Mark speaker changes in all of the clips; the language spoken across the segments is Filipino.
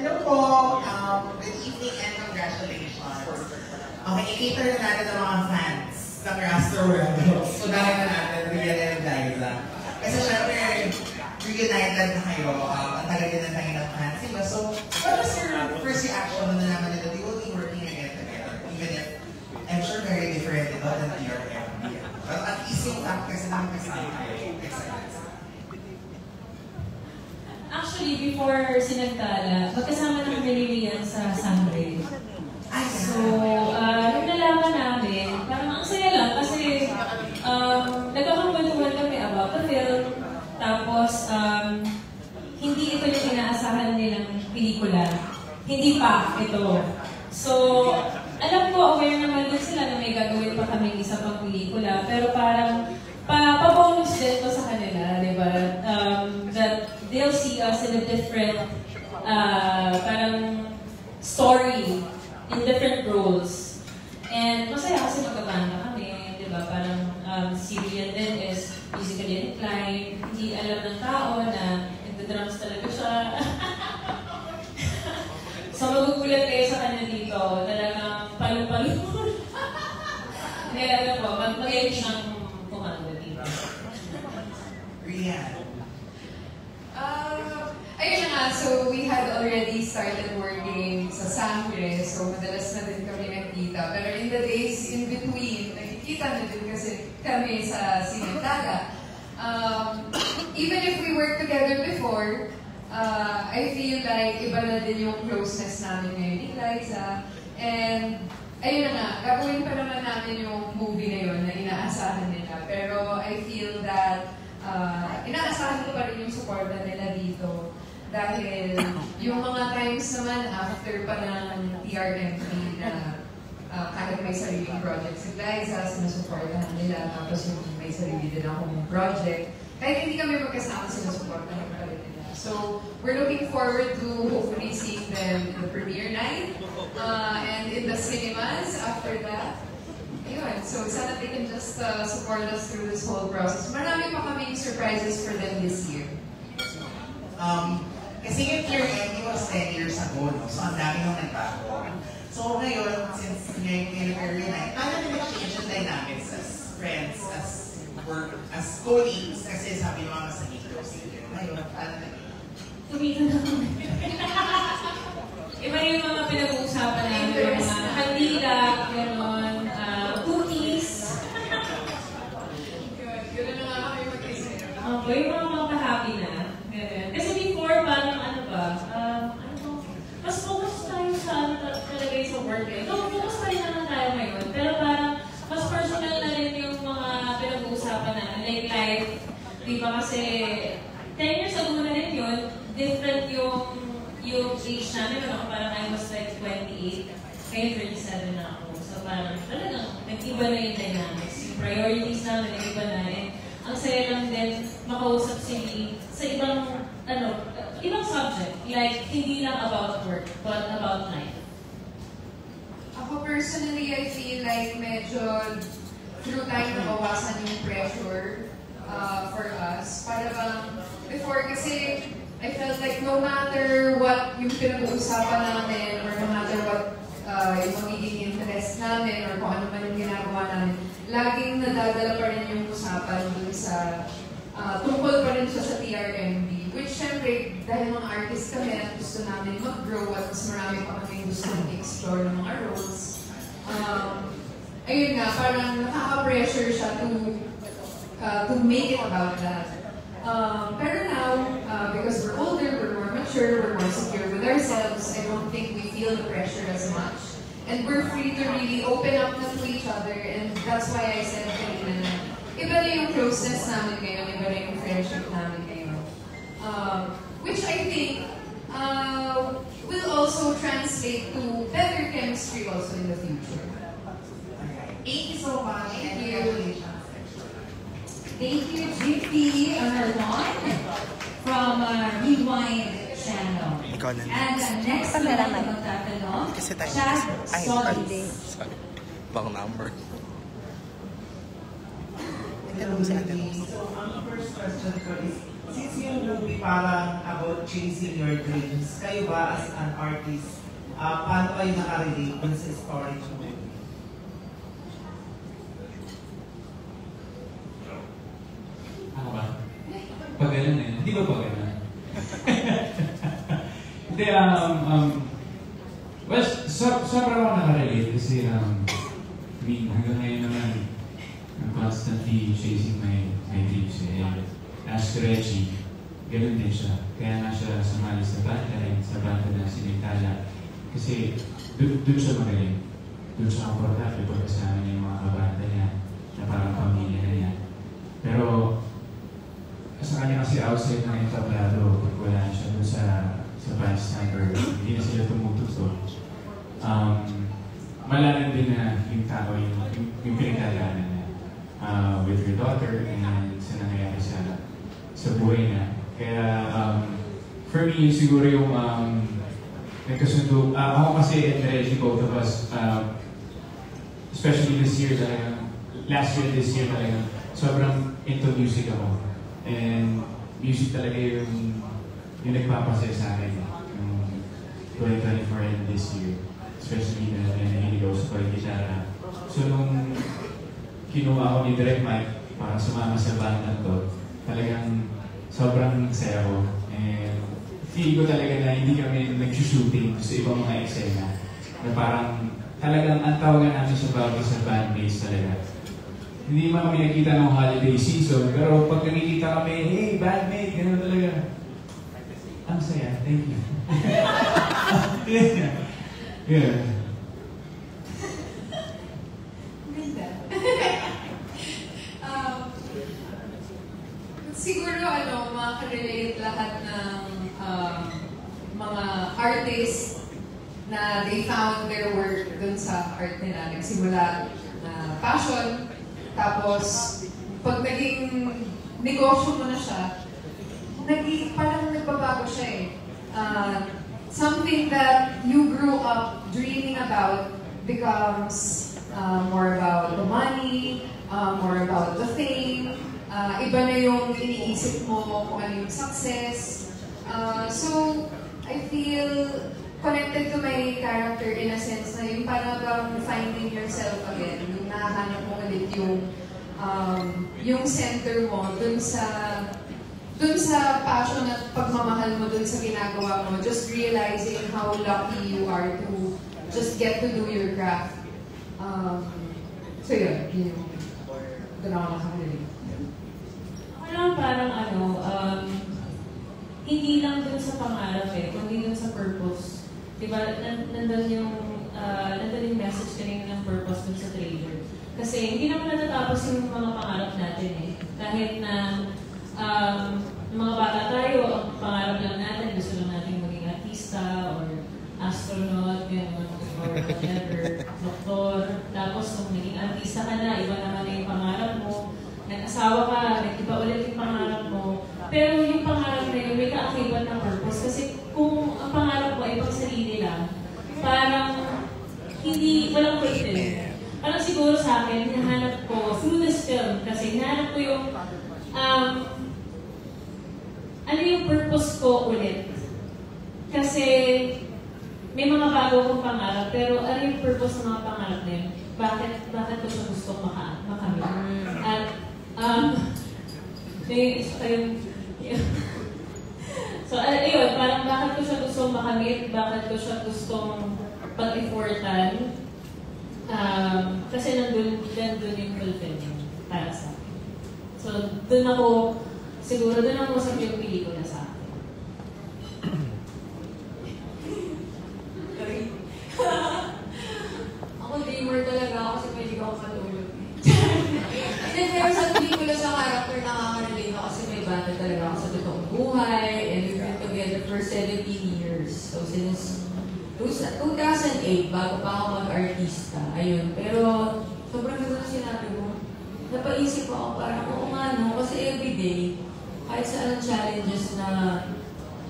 Speaker 1: Hello po. Good evening and congratulations. Okay, i-cater na natin ang mga fans ng Raster World. So, dahil na natin, Rian and Liza. Kasi syempre, reunited na kayo. Ang tagal din na tayo ng fans. Diba? So, what was your first reaction na nalaman nila they will be working again together? Even if, I'm sure very different ito than TRM. Well, at least yung fact kasi namin kasama kayo.
Speaker 2: Actually, before Sinagtala, magkasama na kami ni Rian sa Sangre. So, nung nalaman namin, parang ang saya lang kasi nagkakakwentuhan kami about the film. Tapos, hindi ito yung inaasahan nilang pelikula. Hindi pa ito. So, alam ko, aware naman din sila na may gagawin pa kami isa pang pelikula. Pero parang, pa-bonus din ko sa kanila, di ba? That they'll see us in a different, parang story, in different roles. And masaya kasi magkabanda kami, di ba? Parang si Rian din is musically inclined, hindi alam ng tao na nagda-drums talaga siya. So magugulat kayo sa kanya dito, talagang palo-palo. Hindi alam po, mag-end siyang kumando dito.
Speaker 1: Rian.
Speaker 3: Ayun nga, so we had already started working sa Sangre, so madalas na din kami nagkita. Pero in the days in between, nagkikita na din kasi kami sa Sinagtala. Even if we worked together before, I feel like iba na din yung closeness namin ngayon ni Liza. And ayun na nga, gagawin pa naman namin yung movie na yun na inaasahan nila. Pero I feel that inaasahan ko pa rin yung supporta nila dito. Dahil yung mga times naman after pa ng TRMP na kahit may sariling project si Liza, sinusupportahan nila, tapos yung may sarili din akong project. Kahit hindi kami magkasama, sinusupportahan pa rin nila. So, we're looking forward to hopefully seeing them in the premiere night and in the cinemas after that. Ayun, so sana they can just support us through this whole process. Marami pa kaming surprises for them this year.
Speaker 1: Kasi yung TRM was 10 years ago, no? So ang dami nung nagbago. So ngayon, since ngayon night, paano din nag-change yung dynamics as friends, as work, as colleagues? Kasi sabi mo nga sa close yun. Ngayon, paano nag-change?
Speaker 2: Tumito na kami. Iba yung mga pinag-uusapan namin, yung mga kandila, gano'n, cookies.
Speaker 3: Gano'n na nga kami mag-isip.
Speaker 2: Okay, yung mga happy na. Kasi before, parang ano ba, mas focus tayo sa talaga sa work eh. So, focus tayo naman tayo ngayon. Pero parang, mas personal na rin yung mga pinag-uusapan na, like life. Di ba kasi, 10 years ago na rin yun, different yung age namin. Ano, parang I was like 28, kaya 37 na ako. So parang, talagang, nag-iba na yung dynamics. Yung priorities namin, nag-iba na rin. Ang saya lang din makausap si sa ibang subject, like hindi lang about work, but about life.
Speaker 3: Ako personally, I feel like medyo through time nabawasan yung pressure for us. Para bang before kasi I felt like no matter what yung pinag-uusapan namin or no matter what yung magiging interest namin or kung ano man yung ginagawa namin, laging nadadala pa rin yung usapan dun sa tungkol pa rin siya sa TRMB. Which syempre, dahil mga artist kami at gusto namin mag-grow at mas marami pa kami gusto explore ng mga roles. Ayun nga, parang nakaka-pressure siya to make it about that. Pero now, because we're older, we're more mature, we're more secure with ourselves, I don't think we feel the pressure as much. And we're free to really open up to each other, and that's why I said kanina na iba na yung closeness namin ngayon, iba na yung friendship namin ngayon. Which I think will also translate to better chemistry also in the future.
Speaker 1: Thank you so much and congratulations.
Speaker 4: Thank you, GP Arlon from Rewind Channel. And next naman magtatanong, Chad Solis.
Speaker 5: Sorry. Bang number.
Speaker 1: So, ang first question ko is, since yung movie parang about chasing your dreams. Kayo ba as an artist, paano kayo nakarelate dun sa story mo?
Speaker 6: Ako ba? Pag ganun eh. Hindi ba pag ganun? Hindi, well, sobrang ako nakarelate kasi, I mean, hanggang ngayon naman, I'm constantly chasing my dreams eh. As to Reggie, ganun din siya. Kaya nga siya sumali sa banda rin, sa banda ng Sinintala. Kasi doon siya magaling. Doon siya komportable pagkasama niya yung mga kabanda niya na parang pamilya na niya. Pero sa kanya kasi outside ng entablado, pag wala siya doon sa bystander, hindi na sila tumutugtog. Malaman din na yung tao, yung pinagdadaanan niya with your daughter and sa nangyayari sa buhay niya. Kaya for me, siguro yung nagkasundo, ako kasi and Reggie, both of us, especially this year talagang, last year, this year talagang, sobrang into music ako. And music talaga yung nagpapasaya sa akin yung 2024 and this year. Especially na nahilig ako sa pag-gitara. So nung kinuha ako ni Direct Mike para sumama sa banda to, talagang sobrang saya ko. And feel ko talaga na hindi kami nag-shooting sa ibang mga eksena. Na parang talagang ang tawagan namin sa bagay sa band base talaga. Hindi man kami nakita ng holiday season, pero pag nakikita kami, hey, bandmate, gano'n talaga. Ang saya, thank you. Yeah.
Speaker 3: Ganda. Siguro, makaka-relate lahat ng mga artists na they found their work dun sa art nila. Nagsimula na passion, tapos pag naging negosyo mo na siya, parang nagbabago siya eh. Something that you grew up dreaming about becomes more about the money, more about the fame. Iba na yung iniisip mo kung ano yung success. So, I feel connected to my character in a sense na yung parang bang finding yourself again. Yung nahanap mo ulit yung center mo dun sa passion at pagmamahal mo dun sa ginagawa mo, just realizing how lucky you are to just get to do your craft. So yun yung doon ako nakakalilig.
Speaker 2: Ako parang hindi lang dun sa pangarap kundi dun sa purpose. Diba, nandun yung message kanina ng purpose dun sa trailer. Kasi hindi naman natatapos yung mga pangarap natin Kahit na mga bata tayo, ang pangarap lang natin, gusto lang natin maging artista or astronaut, or whatever, doktor. Tapos kung naging artista ka na, iba naman na yung pangarap mo. Nag-asawa ka, nag-iba ulit yung pangarap mo. Pero yung pangarap na yun, may kaakibat ng purpose. Kasi kung ang pangarap mo ay pang sarili lang, parang walang fulfill. Parang siguro sa akin, hinahanap ko through this film, kasi hinahanap ko yung ano yung purpose ko ulit? Kasi may mga bago akong pangarap, pero ano yung purpose ng mga pangarap na yun? Bakit ko siya gusto makamit? At, so, ayun, parang bakit ko siya gusto makamit? Bakit ko siya gustong pag-effortan? Kasi nandun yung fulfillment para sa akin. So, siguro doon ako sa yung pelikula sa akin.
Speaker 3: Ako dreamer talaga ako kasi pwede ko matulog. Pero sa pelikula sa character, nakaka-relate ako kasi may banda talaga ako sa totoong buhay and we've been together for 17 years. So since 2008, bago pa ako mag-artista, ayun. Pero sobrang ganda na sinabi mo. Napaisip ako parang, oo nga no, kasi everyday, kahit saan ang challenges na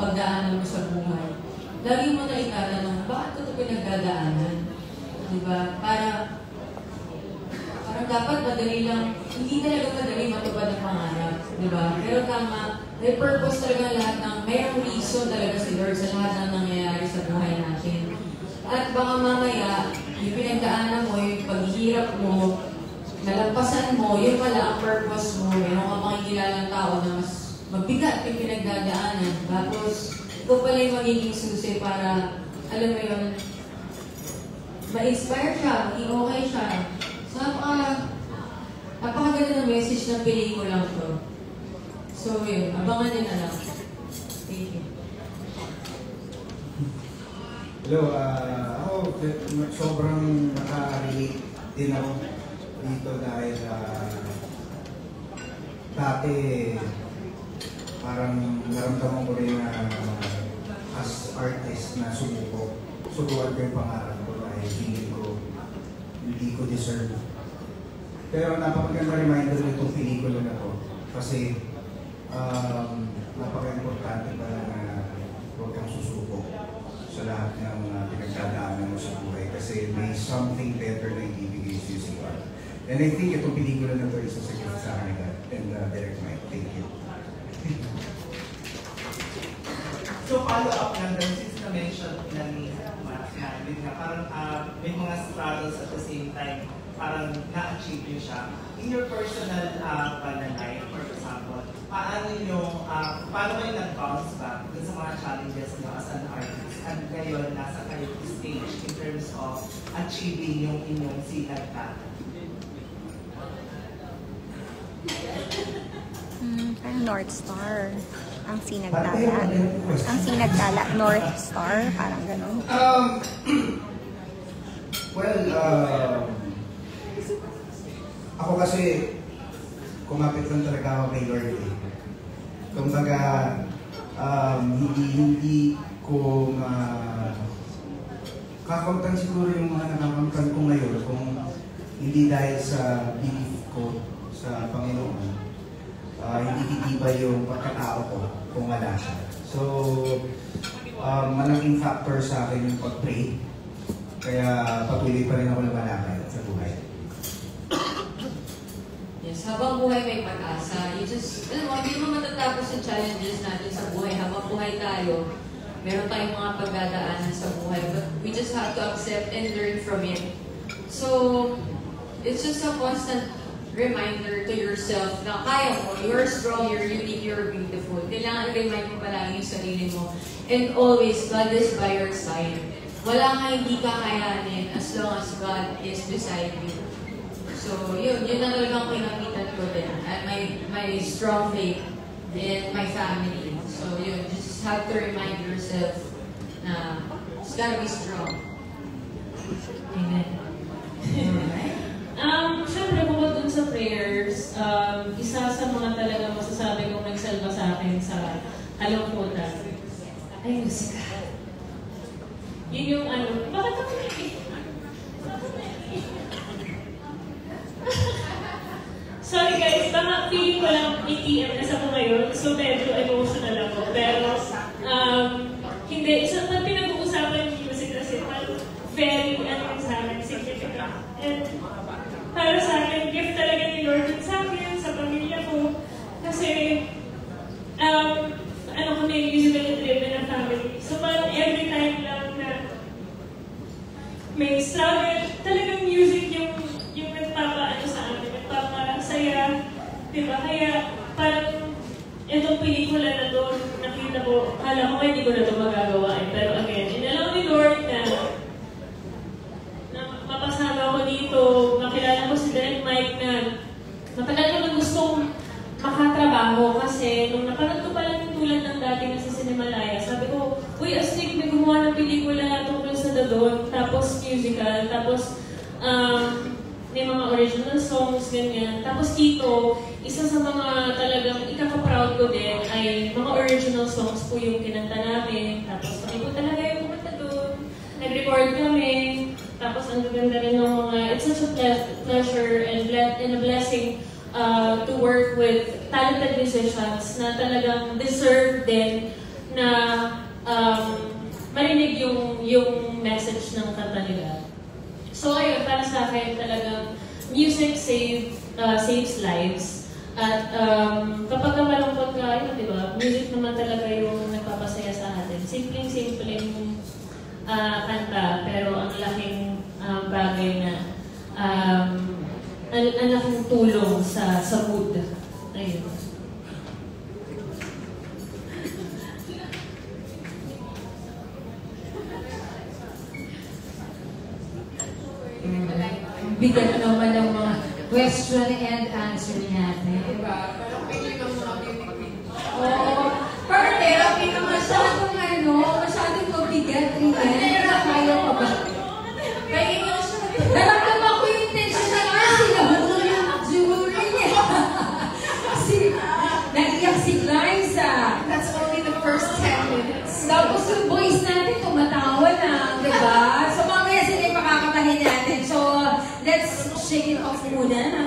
Speaker 3: pagdaanan mo sa buhay, lagi mo na itatanong, bakit ito pinagdadaanan? Diba? Para
Speaker 4: Parang dapat madali lang, hindi talaga madali matupad ang pangarap, di ba? Pero tama, may purpose talaga lahat ng, mayroong reason talaga si Lord sa lahat ng nangyayari sa buhay natin. At baka mamaya, yung pinagdaanan mo, yung paghihirap mo, nalampasan mo, yun pala ang purpose mo. Meron ka makikilalang tao na mas mabigat yung pinagdadaanan. Tapos, ikaw pala yung magiging susi para, alam mo yun, ma-inspire siya, maging okay siya. So, napakaganda ng message ng pelikula ko. So, yun, abangan nyo na lang. Thank you.
Speaker 7: Hello, ako sobrang naka-relate din ako dito dahil dati parang naramdaman ko rin na as artist na subukan ko yung pangarap ko dahil hindi ko deserve. Pero napakaganda reminder nitong pelikula na to kasi napaka-importante pala na huwag kang susuko sa lahat ng pinagdadaanan mo sa buhay kasi may something better na ibibigay sa'yo si God. And I think itong pelikula na to isa sa gift sa akin and Direct Mike. Thank you.
Speaker 1: So follow up lang din, since na-mention na ni Max na, yun nga, parang may mga struggles at the same time, parang na-achieve nyo siya. In your personal life, for example, paano kayo nag-bounce back dun sa mga challenges nyo as an artist? And ngayon, nasa kayo stage in terms of achieving yung inyong sinagtatan?
Speaker 8: Parang North Star. Ang sinagtala. Ang sinagtala, North Star. Parang ganun.
Speaker 7: Ako kasi kumapit lang talaga ako kay Lord eh. Kumbaga, hindi ko kakamtan siguro yung mga nakakamtan ko ngayon kung hindi dahil sa belief ko sa Panginoon. Hindi titibay yung pagkatao ko kung wala siya. So, malaking factor sa akin yung pag-pray. Kaya patuloy pa rin ako lumalakad sa buhay.
Speaker 4: Yes, habang buhay may pag-asa. Alam mo, hindi mo matatapos yung challenges natin sa buhay. Habang buhay tayo, meron tayong mga pagdadaanan sa buhay. But we just have to accept and learn from it. So, it's just a constant reminder to yourself na kaya mo, you're strong, you're unique, you're beautiful. Kailangan remind mo palagi yung sarili mo. And always, God is by your side. Wala nga hindi kakayanin as long as God is beside you. So, yun na talagang kinakitan ko din. At my strong faith in my family. So, yun, just have to remind yourself na it's gotta be strong. Amen.
Speaker 2: Siyempre, bukod dun sa prayers, isa sa mga talaga masasabi kong nagsalba sa akin sa kalungkutan ay musika. Yun yung bakit ako sorry guys, baka feeling ko lang ATM na sa ko ngayon, so medyo emotional ako. Pero, hindi, isa pag pinag-uusapan yung music kasi very, sa akin, significant. And, para sa akin, gift talaga ni Lord sa akin, sa pamilya ko. Kasi, kami musically driven na family. So parang every time lang na may struggle, talagang music yung nagpapaano sa amin, nagpapasaya. Diba? Kaya parang itong pelikula na to, nakita ko, kala ko hindi ko na ito magagawa. Pero again, inalaw ni Lord na mapasama ako dito, makilala ko si Direct Mike na matagal ko na gustong makatrabaho kasi nung napanood ko pa lang yung tulad ng dati na sa Cinemalaya, sabi ko, uy, astig, may gumawa ng pelikula tungkol sa Dodon, tapos musical, tapos may mga original songs, ganyan. Tapos dito, isa sa mga talagang ikaka-proud ko din ay mga original songs po yung kinanta namin. Tapos kami po talaga yung kumanta doon. Nag-record kami. Tapos ang ganda rin ng mga, it's such a pleasure and a blessing to work with talented musicians na talagang deserve din na marinig yung message ng kanta nila. So ayun, para sa akin talagang music saves lives. At kapag malungkot ka, di ba, music naman talaga yung nagpapasaya sa atin. Simpleng-simpleng kanta, pero ang laking bagay na ang laking tulong sa mood. Ayun.
Speaker 9: Bigat naman ng mga question and answer natin.
Speaker 3: Diba? Parang pili ng mga beauty queen.
Speaker 9: Oo. Parang therapy na masyadong mabigat rin yan. Kaya pa ba? Naramdaman ko yung tension na nga sila. Bulo yung jury niya. Kasi nag-iyak si Liza.
Speaker 3: That's only the first 10 minutes.
Speaker 9: Tapos yung boys natin tumatawa na, di ba? So mamaya sila yung makakatahin natin. So let's shake it off muna.